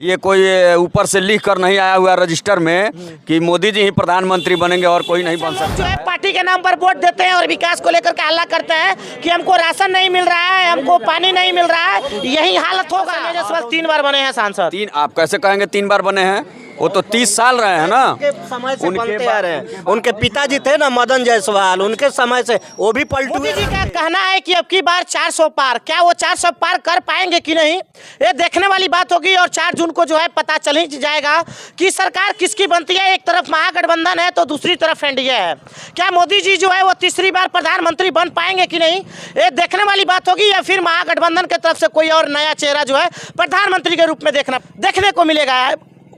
ये कोई ऊपर से लिख कर नहीं आया हुआ रजिस्टर में कि मोदी जी ही प्रधानमंत्री बनेंगे और कोई नहीं बन सकता। जो है पार्टी के नाम पर वोट देते हैं और विकास को लेकर के हल्ला करते हैं कि हमको राशन नहीं मिल रहा है, हमको पानी नहीं मिल रहा है, यही हालत होगा। जायसवाल 3 बार बने हैं सांसद। आप कैसे कहेंगे 3 बार बने हैं? वो तो 30 साल रहे हैं ना, समय से बनते आ रहे हैं। उनके पिताजी थे ना मदन जायसवाल, उनके समय से वो भी पलटू। मोदी जी का कहना है कि अब की बार 400 पार, क्या वो 400 पार कर पाएंगे कि नहीं, ये देखने वाली बात होगी। और 4 जून को जो है पता चल ही जाएगा कि सरकार किसकी बनती है। एक तरफ महागठबंधन है तो दूसरी तरफ एनडीए है। क्या मोदी जी जो है वो तीसरी बार प्रधानमंत्री बन पाएंगे कि नहीं, ये देखने वाली बात होगी। या फिर महागठबंधन की तरफ से कोई और नया चेहरा जो है प्रधानमंत्री के रूप में देखने को मिलेगा।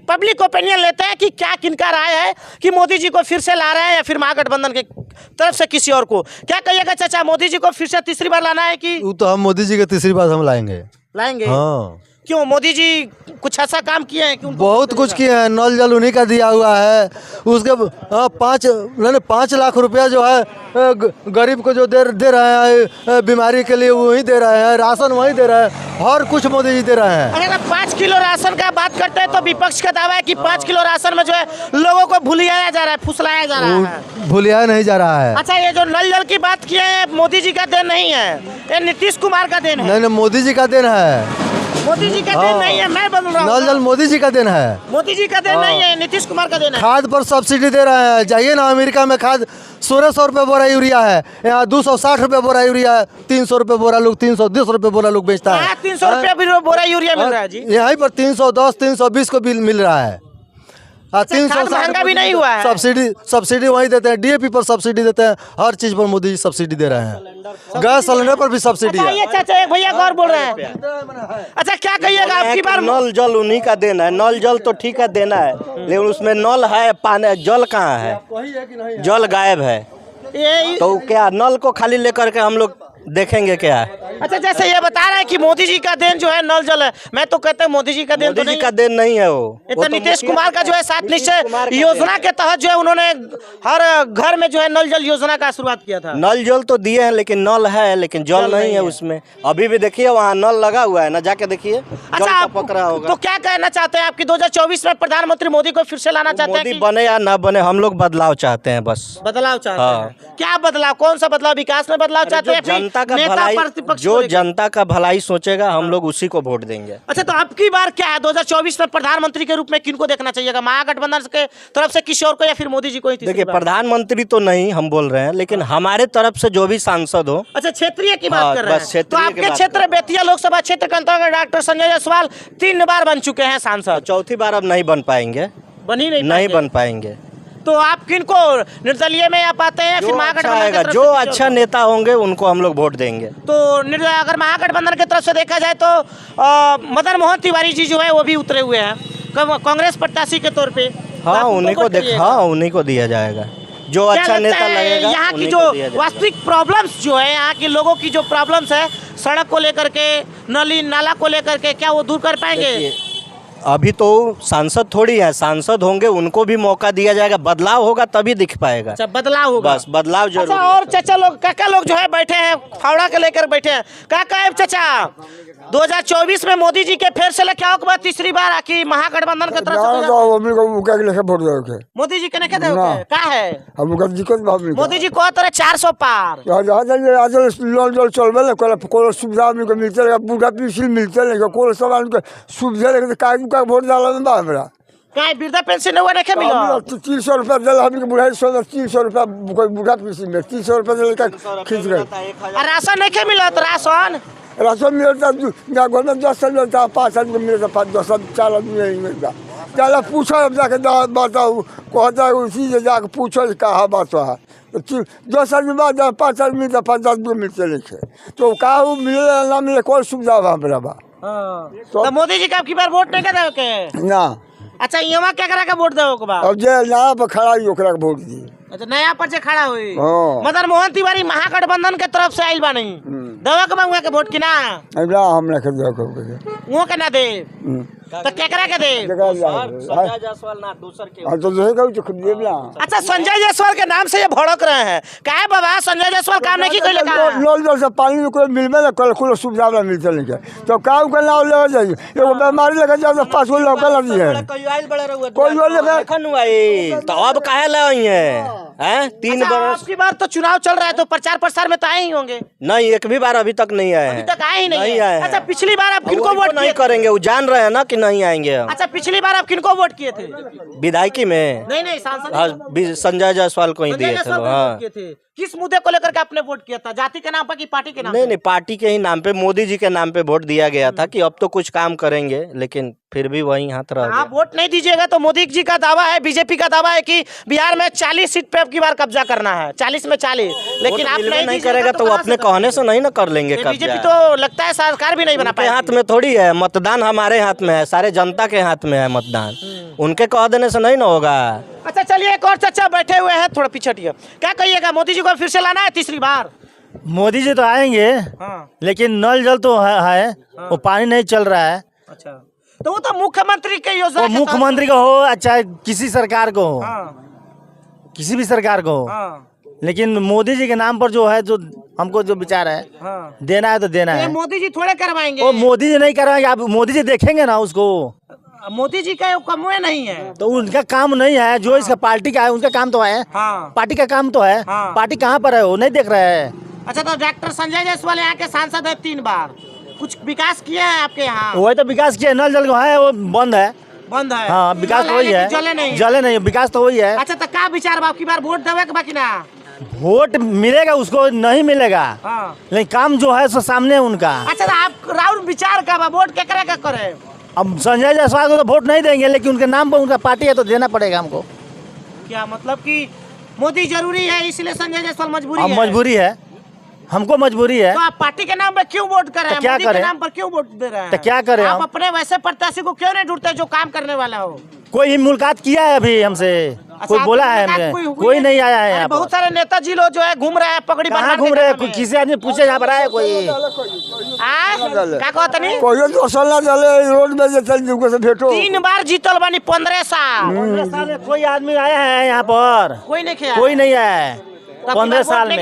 पब्लिक ओपिनियन लेते हैं कि क्या किनका राय है कि मोदी जी को फिर से ला रहे हैं या फिर महागठबंधन के तरफ से किसी और को। क्या कहिएगा चाचा, मोदी जी को फिर से तीसरी बार लाना है कि? वो तो हम मोदी जी के तीसरी बार हम लाएंगे। हाँ। क्यों, मोदी जी कुछ ऐसा काम किए हैं कि बहुत कुछ किए हैं। नल जल उन्हीं का दिया हुआ है। उसके 5 लाख रुपया जो है गरीब को जो दे रहे हैं, बीमारी के लिए वही दे रहे हैं, राशन वही दे रहे हैं, हर कुछ मोदी जी दे रहे हैं। अगर 5 किलो राशन का बात करते हैं तो विपक्ष का दावा है कि 5 किलो राशन में जो है लोगों को भुलियाया जा रहा है, फुसलाया जा रहा है। भुलियाया नहीं जा रहा है। अच्छा, ये जो नल जल की बात किए हैं मोदी जी का देन नहीं है, ये नीतीश कुमार का देन है। नहीं, मोदी जी का देन है। मोदी जी का देन नहीं है, मैं बोल रहा हूँ। नल जल मोदी जी का देन है, मोदी जी का देन नहीं है, नीतीश कुमार का देन है। खाद पर सब्सिडी दे रहे हैं। जाइए ना, अमेरिका में खाद 1600 रुपये बोरा यूरिया है, यहाँ 260 रुपये बोरा यूरिया है, 300 रुपये बोरा लोग, 310 रुपये बोरा लोग बेचता है। 300 रुपये बोरा यूरिया मिल रहा है जी। यहाँ पर 310 320 को बिल मिल रहा है। 300 महंगा भी नहीं हुआ है। सब्सिडी वही देते हैं, डीएपी पर सब्सिडी देते हैं, हर चीज पर मोदी जी सब्सिडी दे रहे हैं। गैस सिलेंडर पर भी सब्सिडी है। ये चाचा एक भैया गौर बोल रहे हैं। अच्छा, क्या कहिएगा आपकी बार? नल जल उन्हीं का देना है। नल जल तो ठीक है देना है, लेकिन उसमें नल है, पानी जल कहाँ है? जल गायब है। तो क्या नल को खाली लेकर के हम लोग देखेंगे क्या? अच्छा, जैसे ये बता रहे हैं कि मोदी जी का देन जो है नल जल है, मैं तो कहता हूँ मोदी जी का देन तो नहीं, का देन नहीं है। वो तो नीतीश कुमार का जो है 7 निश्चय योजना के तहत जो है उन्होंने हर घर में जो है नल जल योजना का शुरुआत किया था। नल जल तो दिए हैं, लेकिन नल है लेकिन जल नहीं है उसमें। अभी भी देखिए वहाँ नल लगा हुआ है ना, जाके देखिए। अच्छा, आप पकड़ा होगा। तो क्या कहना चाहते हैं आपकी 2024 में प्रधानमंत्री मोदी को फिर से लाना चाहते हैं? मोदी बने या ना बने, हम लोग बदलाव चाहते हैं। बस बदलाव चाहते हैं। क्या बदलाव, कौन सा बदलाव? विकास में बदलाव चाहते हैं? जनता का भलाई, जो जनता का भलाई सोचेगा हम लोग उसी को वोट देंगे। अच्छा, तो अब की बार क्या है 2024 में प्रधानमंत्री के रूप में किनको देखना चाहिएगा? महागठबंधन के तरफ से किसी और को या फिर मोदी जी को ही? देखिए, प्रधानमंत्री तो नहीं हम बोल रहे हैं, लेकिन हमारे तरफ से जो भी सांसद हो। अच्छा, क्षेत्रीय की बात कर रहे हैं। तो आपके क्षेत्र बेतिया लोकसभा क्षेत्र के अंतर्गत डॉक्टर संजय जायसवाल 3 बार बन चुके हैं सांसद। चौथी बार अब नहीं बन पाएंगे। नहीं बन पाएंगे। तो आप किनको निर्दलीय में आप आते हैं? फिर महागठबंधन जो अच्छा नेता होंगे उनको हम लोग वोट देंगे। तो अगर महागठबंधन की तरफ से देखा जाए तो मदन मोहन तिवारी जी जो है वो भी उतरे हुए हैं कांग्रेस प्रत्याशी के तौर पे। हाँ, उन्हीं को दिया जाएगा जो अच्छा नेता लगेगा। यहाँ की जो वास्तविक प्रॉब्लम्स जो है, यहाँ के लोगों की जो प्रॉब्लम्स है, सड़क को लेकर के, नली नाला को लेकर के, क्या वो दूर कर पाएंगे? अभी तो सांसद थोड़ी है, सांसद होंगे उनको भी मौका दिया जाएगा। बदलाव होगा तभी दिख पाएगा। अच्छा, बदलाव होगा। बस बदलाव जरूरी। अच्छा, और चाचा लोग, काका लोग जो है बैठे हैं, फावड़ा के लेकर बैठे हैं। काका है चाचा, 2024 में मोदी जी के फिर से लेके आओ के बाद तीसरी बार आकी महागठबंधन के तरफ से मोदी जी के नहीं कहते क्या है? मोदी जी को 400 पार सुविधा मिलते, बूढ़ा पेंशन मिलते, सुविधा वोट डाला हमरा क्या वृद्धा पेंशन हुआ नहीं मिला? 300 रुपया दिल हम बुढ़ा 300 रुपया बूढ़ा पेंशन में 300 रुपया खींच गए। राशन नहीं मिला? तो राशन मिलता घर में 10 आदमी मिलता, 5 आदमी मिलता, 5-10 4 आदमी नहीं मिलता। चलो पूछो, अब जाके बताओ, कहता है उसी से जाके पूछो कहा बात है। 10 आदमी बाद 5 आदमी मिलता, 5 आदमी मिलते नहीं। तो कहा वो मिले ना मिले, कोई सुविधा हमारा बा। तो मोदी जी का आपकी बार वोट नहीं कर के ना? अच्छा, यहाँ क्या करा के वोट देओ के बाद? अब जे नया पर खड़ा ही ओकरा के वोट दी। अच्छा, नया पर से खड़ा हुई। मदन मोहन तिवारी महागठबंधन के तरफ से आइल बा, नहीं देवा के वोट की ना? हम ना कर दे वो के ना दे। तो केकरा के दे? संजय जायसवाल ना दूसर के हाँ तो जो है खुद देव ना। अच्छा, संजय जायसवाल के नाम से ये भड़क रहे हैं। क्या है बाबा, संजय जायसवाल काम नहीं की कोई लगा? नल जल से पानी में कोई मिलबे ना कल कुल सुविधा ना मिलते नहीं तो काम करना ले जाइए एगो बीमारी लगा जाए तो 5 गो लौका लगी है कोई और लगा तो अब काहे ले आई हैं 3 बरस आपकी बार तो चुनाव चल रहा है तो प्रचार प्रसार में तो आए ही होंगे। नहीं, एक भी बार अभी तक नहीं आए अभी हैं। तक आए ही नहीं नहीं है। आए हैं। अच्छा, पिछली बार आप किनको वही तो वोट नहीं किए थे? करेंगे, वो जान रहे हैं ना कि नहीं आएंगे हम। अच्छा, पिछली बार आप किनको वोट किए थे? विधायकी में नहीं सांसद हाँ, संजय जायसवाल को ही संजय दिए थे जायसवाल को हाँ। वोट किए थे। किस मुद्दे को लेकर के आपने वोट किया था? जाति के नाम पर कि पार्टी के नाम नहीं पर? नहीं, पार्टी के ही नाम पे, मोदी जी के नाम पे वोट दिया गया था कि अब तो कुछ काम करेंगे, लेकिन फिर भी वही हाथ रह गया। आप वोट नहीं दीजिएगा तो मोदी जी का दावा है, बीजेपी का दावा है कि बिहार में 40 सीट पे अब की बार कब्जा करना है, 40 में 40। लेकिन आप नहीं करेगा तो अपने कहने से नहीं ना कर लेंगे कब्जा। बीजेपी तो लगता है सरकार भी नहीं बना उनके पाएगी। हाथ में थोड़ी है, मतदान हमारे हाथ में है, सारे जनता के हाथ में है मतदान। उनके कह देने से नहीं ना होगा। अच्छा चलिए, एक और चाचा बैठे हुए हैं, थोड़ा पीछे हटिए। क्या कहिएगा, मोदी जी को फिर से लाना है तीसरी बार? मोदी जी तो आएंगे लेकिन नल जल तो है वो पानी नहीं चल रहा है। अच्छा, तो वो तो मुख्यमंत्री के योजना वो के तहत- मुख्यमंत्री का हो चाहे किसी सरकार को हो, हाँ, किसी भी सरकार को हो, हाँ, लेकिन मोदी जी के नाम पर जो है, जो हमको जो विचार है हाँ। देना है तो देना ये है। मोदी जी थोड़े करवाएंगे। वो मोदी जी नहीं करवाएंगे, आप मोदी जी देखेंगे ना उसको, मोदी जी का कमुए नहीं है। तो उनका काम नहीं है, जो इसका पार्टी का है उनका काम तो है। हाँ। पार्टी का काम तो है। हाँ। पार्टी कहाँ पर है वो नहीं देख रहे हैं। अच्छा, तो डॉक्टर संजय जायसवाल यहाँ के सांसद है 3 बार, कुछ विकास किया है आपके यहाँ? वही तो विकास किया, नल जल है वो बंद है। बंद है। हाँ, विकास जल तो वही है, लेकिन जले नहीं। जले नहीं, विकास तो वही है। अच्छा, तो क्या विचार बा, आपकी बार वोट देवे के बाकी ना? वोट मिलेगा उसको, नहीं मिलेगा, हाँ। लेकिन काम जो है सो सामने है उनका। अच्छा, तो आप राउर विचार का बा, वोट केकरा का करे? अब संजय जायसवाल को तो वोट नहीं देंगे, लेकिन उनके नाम पर उनका पार्टी है तो देना पड़ेगा हमको। क्या मतलब कि मोदी जरूरी है इसलिए संजय जायसवाल मजबूरी अब है? मजबूरी है, हमको मजबूरी है। तो आप पार्टी के नाम पर क्यों वोट कर रहे हैं? क्या मोदी के करें? नाम पर क्यों वोट दे रहे हैं? तो क्या करें आप हम? अपने वैसे प्रत्याशी को क्यों नहीं ढूंढते जो काम करने वाला हो? कोई मुलाकात किया है अभी हमसे? कोई अच्छा, बोला आपकी है मुलाकात हमें? हुई कोई नहीं आया है अरे यहाँ बहुत पर। सारे नेताजी लोग जो है घूम रहे हैं पगड़ी कहाँ बांध घूम के रहे घर हैं? में। किसी आदमी पूछे यहाँ पर आया कोई? क्या कहता नहीं? कोई दोसर ना चले रोड में जैसे जिनको से भेटो 3 बार जीतल बानी 15 साल। 15 साल में कोई आदमी आया है यहाँ पर? कोई नहीं किया। कोई नहीं आया है 15 साल में।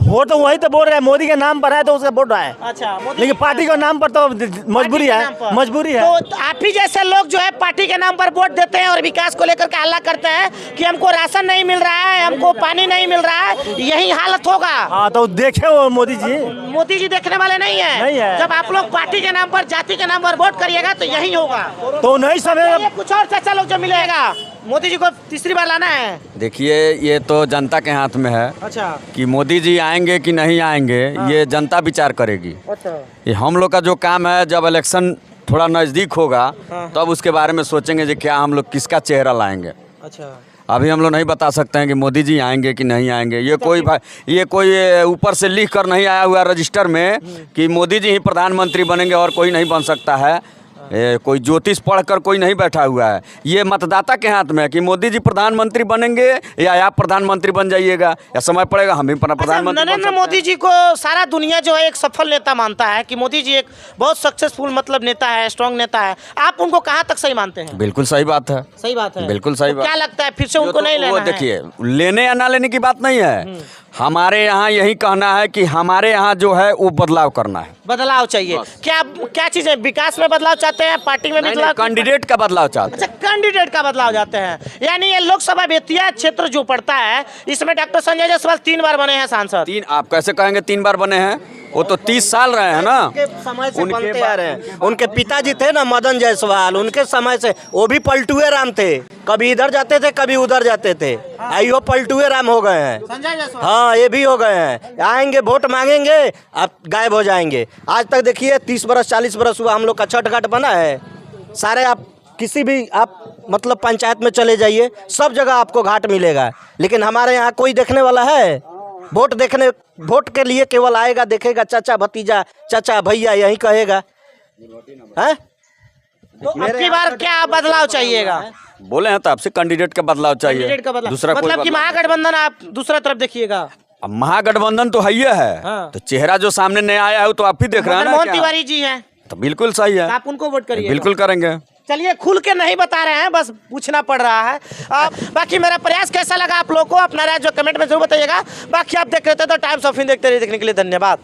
वोट तो वही तो बोल रहे हैं, मोदी के नाम पर है तो उसका वोट है। अच्छा, मोदी लेकिन पार्टी के नाम पर तो मजबूरी पार्टी के नाम है, पर। मजबूरी है। तो आप ही जैसे लोग जो है पार्टी के नाम पर वोट देते हैं और विकास को लेकर के हल्ला करते हैं कि हमको राशन नहीं मिल रहा है, हमको पानी नहीं मिल रहा है, यही हालत होगा। हाँ तो देखे वो मोदी जी। मोदी जी देखने वाले नहीं है। नहीं है। जब आप लोग पार्टी के नाम पर, जाति के नाम पर वोट करिएगा तो यही होगा। तो नहीं समय ये कुछ और चाचा लोग जो मिलेगा, मोदी जी को तीसरी बार लाना है। देखिए, ये तो जनता के हाथ में है अच्छा, कि मोदी जी आएंगे कि नहीं आएंगे, ये जनता विचार करेगी। अच्छा, ये हम लोग का जो काम है, जब इलेक्शन थोड़ा नज़दीक होगा तब उसके बारे में सोचेंगे कि क्या हम लोग किसका चेहरा लाएंगे। अच्छा। अभी हम लोग नहीं बता सकते हैं कि मोदी जी आएंगे कि नहीं आएंगे। ये कोई ऊपर से लिख कर नहीं आया हुआ रजिस्टर में कि मोदी जी ही प्रधानमंत्री बनेंगे और कोई नहीं बन सकता है। कोई ज्योतिष पढ़कर कोई नहीं बैठा हुआ है। ये मतदाता के हाथ में है कि मोदी जी प्रधानमंत्री बनेंगे या आप प्रधानमंत्री बन जाइएगा, या समय पड़ेगा हम ही प्रधानमंत्री बन नरेंद्र सकते हैं। मोदी जी को सारा दुनिया जो है एक सफल नेता मानता है कि मोदी जी एक बहुत सक्सेसफुल मतलब नेता है, स्ट्रांग नेता है। आप उनको कहाँ तक सही मानते हैं? बिल्कुल सही बात है। सही बात है, बिल्कुल सही तो बात। क्या लगता है फिर से जो उनको तो नहीं लेना वो है? देखिए, लेने या ना लेने की बात नहीं है। हमारे यहाँ यही कहना है कि हमारे यहाँ जो है वो बदलाव करना है। बदलाव चाहिए। क्या चीजें, विकास में बदलाव चाहते हैं, पार्टी में बदलाव? कैंडिडेट का बदलाव चाहते अच्छा, कैंडिडेट का बदलाव चाहते हैं। यानी ये लोकसभा बेतिया क्षेत्र जो पड़ता है, इसमें डॉक्टर संजय जायसवाल 3 बार बने हैं सांसद। हैं। आप कैसे कहेंगे 3 बार बने हैं? वो तो 30 साल रहे हैं ना। समय से बनते आ रहे हैं। उनके पिताजी थे ना मदन जायसवाल, उनके समय से वो भी पलटुए राम थे, कभी इधर जाते थे कभी उधर जाते थे। आइयो पलटुए राम हो गए हैं। संजय जायसवाल, हाँ, ये भी हो गए हैं। आएंगे वोट मांगेंगे, आप गायब हो जाएंगे। आज तक देखिए 30 बरस 40 बरस हुआ हम लोग का छठ घाट बना है। सारे आप किसी भी आप मतलब पंचायत में चले जाइए, सब जगह आपको घाट मिलेगा। लेकिन हमारे यहाँ कोई देखने वाला है? वोट के लिए केवल आएगा, देखेगा चाचा भतीजा, चाचा भैया, यही कहेगा है। तो अब की बार क्या बदलाव चाहिएगा? बोले हैं तो आपसे कैंडिडेट का बदलाव चाहिए। कैंडिडेट का बदलाव, दूसरा कोई मतलब कि बदलाव- महागठबंधन आप दूसरा तरफ देखिएगा। अब महागठबंधन तो है ही है। हाँ। तो चेहरा जो सामने नया आया है वो तो आप ही देख रहे हैं मदन ना मोहन क्या? तिवारी जी हैं। तो बिल्कुल सही है, आप उनको वोट करिए। बिल्कुल करेंगे। चलिए, खुल के नहीं बता रहे हैं, बस पूछना पड़ रहा है। बाकी मेरा प्रयास कैसा लगा आप लोग को, अपना राय जो कमेंट में जरूर बताइएगा। बाकी आप देख रहे थे तो टाइम्स ऑफ इंडिया देखते रहिए, देखने के लिए धन्यवाद।